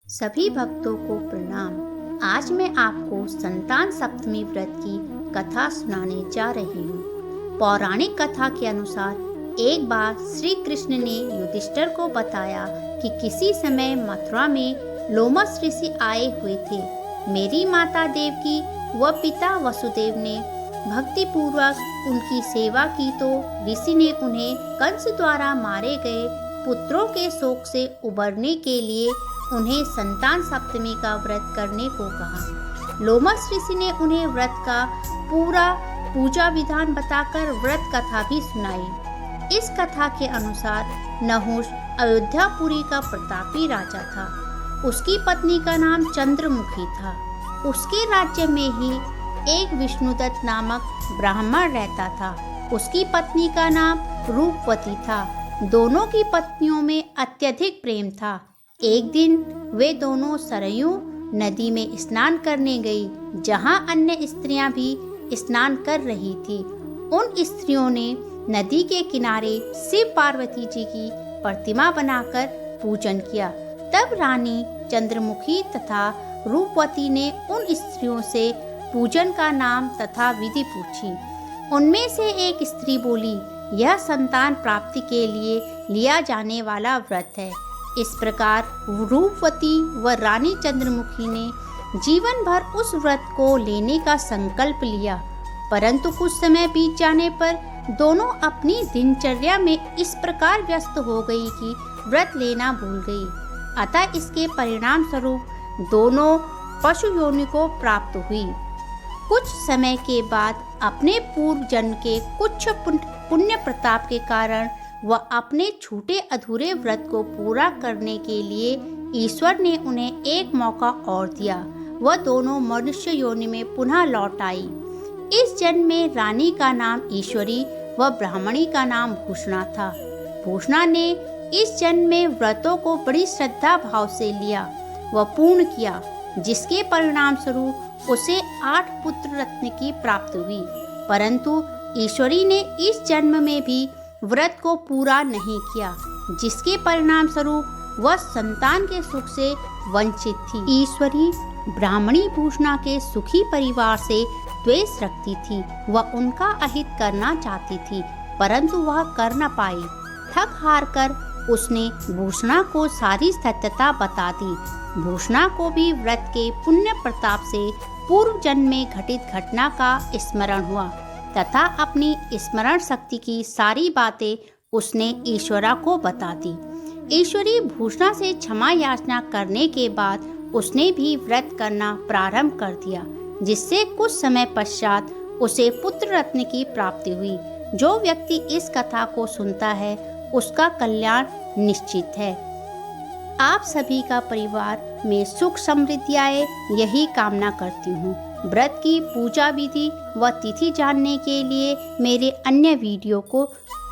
सभी भक्तों को प्रणाम। आज मैं आपको संतान सप्तमी व्रत की कथा सुनाने जा रही हूँ। पौराणिक कथा के अनुसार एक बार श्री कृष्ण ने युधिष्ठिर को बताया कि किसी समय मथुरा में लोमस ऋषि आए हुए थे। मेरी माता देवकी व पिता वसुदेव ने भक्ति पूर्वक उनकी सेवा की तो ऋषि ने उन्हें कंस द्वारा मारे गए पुत्रों के शोक से उबरने के लिए उन्हें संतान सप्तमी का व्रत करने को कहा। लोमस ऋषि ने उन्हें व्रत का पूरा पूजा विधान बताकर व्रत कथा भी सुनाई। इस कथा के अनुसार नहुष अयोध्यापुरी का प्रतापी राजा था। उसकी पत्नी का नाम चंद्रमुखी था। उसके राज्य में ही एक विष्णुदत्त नामक ब्राह्मण रहता था। उसकी पत्नी का नाम रूपवती था। दोनों की पत्नियों में अत्यधिक प्रेम था। एक दिन वे दोनों सरयू नदी में स्नान करने गई, जहां अन्य स्त्रियां भी स्नान कर रही थी। उन स्त्रियों ने नदी के किनारे शिव पार्वती जी की प्रतिमा बनाकर पूजन किया। तब रानी चंद्रमुखी तथा रूपवती ने उन स्त्रियों से पूजन का नाम तथा विधि पूछी। उनमें से एक स्त्री बोली, यह संतान प्राप्ति के लिए लिया जाने वाला व्रत है। इस प्रकार रूपवती व रानी चंद्रमुखी ने जीवन भर उस व्रत को लेने का संकल्प लिया, परंतु कुछ समय बीत जाने पर दोनों अपनी दिनचर्या में इस प्रकार व्यस्त हो गई कि व्रत लेना भूल गई। अतः इसके परिणाम स्वरूप दोनों पशु योनि को प्राप्त हुई। कुछ समय के बाद अपने पूर्व जन्म के कुछ पुण्य प्रताप के कारण वह अपने छूटे अधूरे व्रत को पूरा करने के लिए ईश्वर ने उन्हें एक मौका और दिया। वह दोनों मनुष्य योनि में पुनः लौट आई। इस जन्म में रानी का नाम ईश्वरी व ब्राह्मणी का नाम भूषणा था। भूषणा ने इस जन्म में व्रतों को बड़ी श्रद्धा भाव से लिया व पूर्ण किया, जिसके परिणाम स्वरूप उसे 8 पुत्र रत्न की प्राप्ति हुई। परंतु ईश्वरी ने इस जन्म में भी व्रत को पूरा नहीं किया, जिसके परिणाम स्वरूप वह संतान के सुख से वंचित थी। ईश्वरी ब्राह्मणी भूषणा के सुखी परिवार से द्वेष रखती थी। वह उनका अहित करना चाहती थी, परंतु वह कर न पाई। थक हार कर उसने भूषणा को सारी सत्यता बता दी। भूषणा को भी व्रत के पुण्य प्रताप से पूर्व जन्म में घटित घटना का स्मरण हुआ तथा अपनी स्मरण शक्ति की सारी बातें उसने ईश्वरा को बता दी। ईश्वरी भूषणा से क्षमा याचना करने के बाद उसने भी व्रत करना प्रारंभ कर दिया, जिससे कुछ समय पश्चात उसे पुत्र रत्न की प्राप्ति हुई। जो व्यक्ति इस कथा को सुनता है उसका कल्याण निश्चित है। आप सभी का परिवार में सुख समृद्धि आए, यही कामना करती हूँ। व्रत की पूजा विधि व तिथि जानने के लिए मेरे अन्य वीडियो को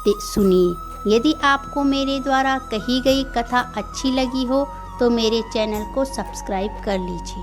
सुनिए। यदि आपको मेरे द्वारा कही गई कथा अच्छी लगी हो तो मेरे चैनल को सब्सक्राइब कर लीजिए।